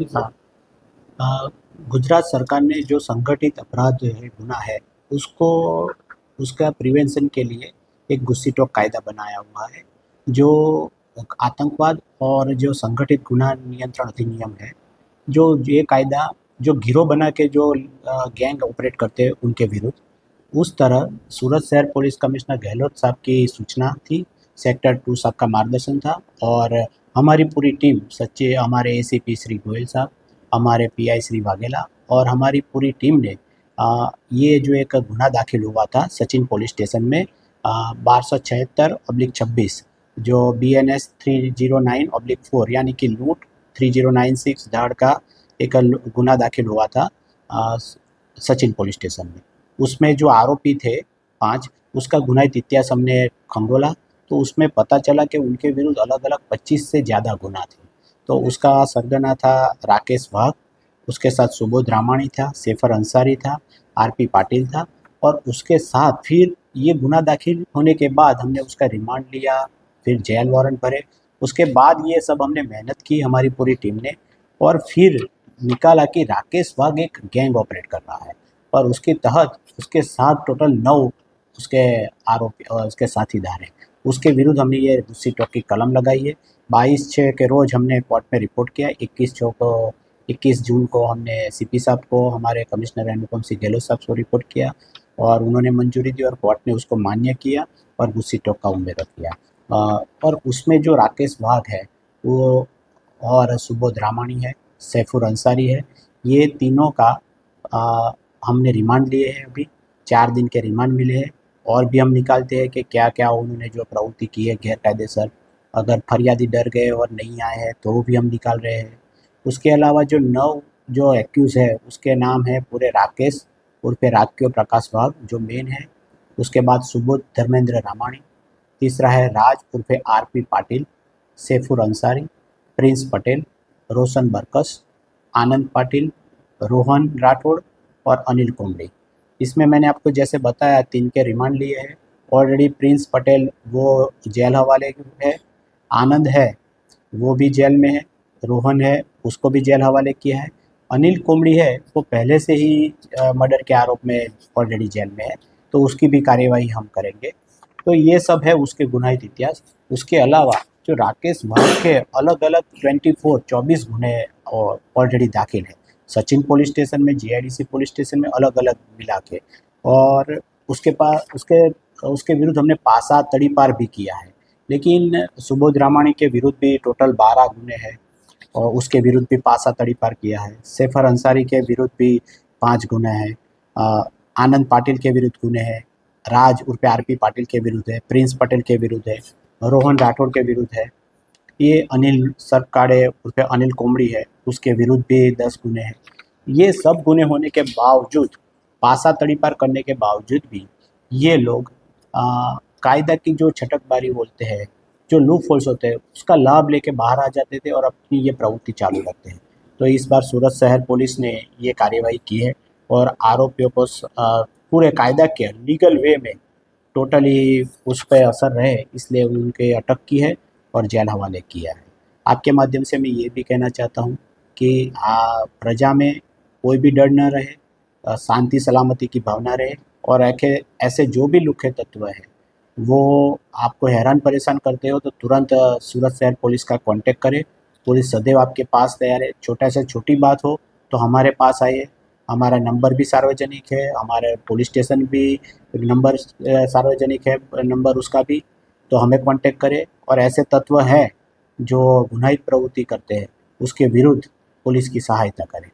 हाँ। अ, गुजरात सरकार ने जो संगठित अपराध है, गुना है, उसको उसका प्रिवेंशन के लिए एक गुस्सी टॉक कायदा बनाया हुआ है, जो आतंकवाद और जो संगठित गुना नियंत्रण अधिनियम है, जो ये कायदा जो गिरोह बना के जो गैंग ऑपरेट करते हैं उनके विरुद्ध, उस तरह सूरत शहर पुलिस कमिश्नर गहलोत साहब की सूचना थी, सेक्टर 2 साहब का मार्गदर्शन था और हमारी पूरी टीम सच्चे हमारे एसीपी श्री गोयल साहब, हमारे पीआई श्री वाघेला और हमारी पूरी टीम ने ये जो एक गुना दाखिल हुआ था सचिन पुलिस स्टेशन में 1276/26 जो BNS 309/4 यानी कि लूट 3096 धाड़ का एक गुना दाखिल हुआ था अ, सचिन पुलिस स्टेशन में। उसमें जो आरोपी थे 5, उसका गुनाहित इतिहास हमने खंगोला, तो उसमें पता चला कि उनके विरुद्ध अलग-अलग 25 से ज़्यादा गुना थे। तो उसका सरगना था राकेश वाघ, उसके साथ सुबोध रामाणी था, सैफर अंसारी था, आरपी पाटिल था और उसके साथ फिर ये गुना दाखिल होने के बाद हमने उसका रिमांड लिया, फिर जेल वारंट भरे। उसके बाद ये सब हमने मेहनत की हमारी पूरी टीम ने और फिर निकाला कि राकेश वाघ एक गैंग ऑपरेट कर रहा है और उसके तहत उसके साथ टोटल 9 उसके आरोपी और उसके साथीदार हैं। उसके विरुद्ध हमने ये दूसरी टॉक की कलम लगाई है। 22/6 के रोज़ हमने कोर्ट में रिपोर्ट किया। 21 जून को हमने सीपी साहब को, हमारे कमिश्नर अनुपम सिंह गहलोत साहब को रिपोर्ट किया और उन्होंने मंजूरी दी और कोर्ट ने उसको मान्य किया और दूसरी टॉक का उम्र किया। और उसमें जो राकेश वाघ है वो और सुबोध रामाणी है, सैफुर अंसारी है, ये तीनों का अ, हमने रिमांड लिए हैं अभी, 4 दिन के रिमांड मिले हैं और भी हम निकालते हैं कि क्या-क्या उन्होंने जो प्रवृत्ति की है गैरकायदेसर, अगर फरियादी डर गए और नहीं आए हैं तो भी हम निकाल रहे हैं। उसके अलावा जो 9 जो एक्यूज़ है उसके नाम है पूरे राकेश उर्फ़े राक्यो प्रकाश वाघ जो मेन है, उसके बाद सुबोध धर्मेंद्र रामाणी, तीसरा है राज उर्फ़े आरपी पाटिल, सैफुर अंसारी, प्रिंस पटेल, रोशन बरकस, आनंद पाटिल, रोहन राठौड़ और अनिल कुंबले। इसमें मैंने आपको जैसे बताया 3 के रिमांड लिए हैं। ऑलरेडी प्रिंस पटेल वो जेल हवाले है, आनंद है वो भी जेल में है, रोहन है उसको भी जेल हवाले किया है, अनिल कुंबड़ी है वो पहले से ही मर्डर के आरोप में ऑलरेडी जेल में है, तो उसकी भी कार्यवाही हम करेंगे। तो ये सब है उसके गुनाहित इतिहास। उसके अलावा जो राकेश वाघ के अलग-अलग 24 गुने ऑलरेडी दाखिल है। सचिन पुलिस स्टेशन में, जीआईडीसी पुलिस स्टेशन में अलग-अलग मिला के और उसके पास उसके विरुद्ध हमने पासा तड़ीपार भी किया है। लेकिन सुबोध रामाणी के विरुद्ध भी टोटल 12 गुने हैं और उसके विरुद्ध भी पासा तड़ीपार किया है। सैफर अंसारी के विरुद्ध भी 5 गुने हैं। अ, आनंद पाटिल के विरुद्ध गुने हैं, राज उर्फ़े आरपी पाटिल के विरुद्ध है, प्रिंस पटेल के विरुद्ध है, रोहन राठौड़ के विरुद्ध है। ये अनिल सरकाड़े उर्फ़े अनिल कोमड़ी है, उसके विरुद्ध भी 10 गुने हैं। ये सब गुने होने के बावजूद, पासा तड़ीपार करने के बावजूद भी ये लोग कायदा की जो छटकबारी बोलते हैं, जो लूप होल्स होते हैं, उसका लाभ लेके बाहर आ जाते थे और अपनी ये प्रवृत्ति चालू रखते हैं। तो इस बार सूरत शहर पुलिस ने ये कार्यवाही की है और आरोपियों को पूरे कायदा के लीगल वे में टोटली उस पे असर रहे इसलिए उनके अटक की है और जेल हवाले किया है। आपके माध्यम से मैं ये भी कहना चाहता हूँ कि प्रजा में कोई भी डर न रहे, शांति सलामती की भावना रहे और ऐसे जो भी लुखे तत्व हैं वो आपको हैरान परेशान करते हो तो तुरंत सूरत शहर पुलिस का कांटेक्ट करें। पुलिस सदैव आपके पास तैयार है, छोटा से छोटी बात हो तो हमारे पास आइए। हमारा नंबर भी सार्वजनिक है, हमारे पुलिस स्टेशन भी नंबर सार्वजनिक है, नंबर उसका भी, तो हमें कांटेक्ट करें और ऐसे तत्व हैं जो गुनाहित प्रवृत्ति करते हैं उसके विरुद्ध पुलिस की सहायता करें।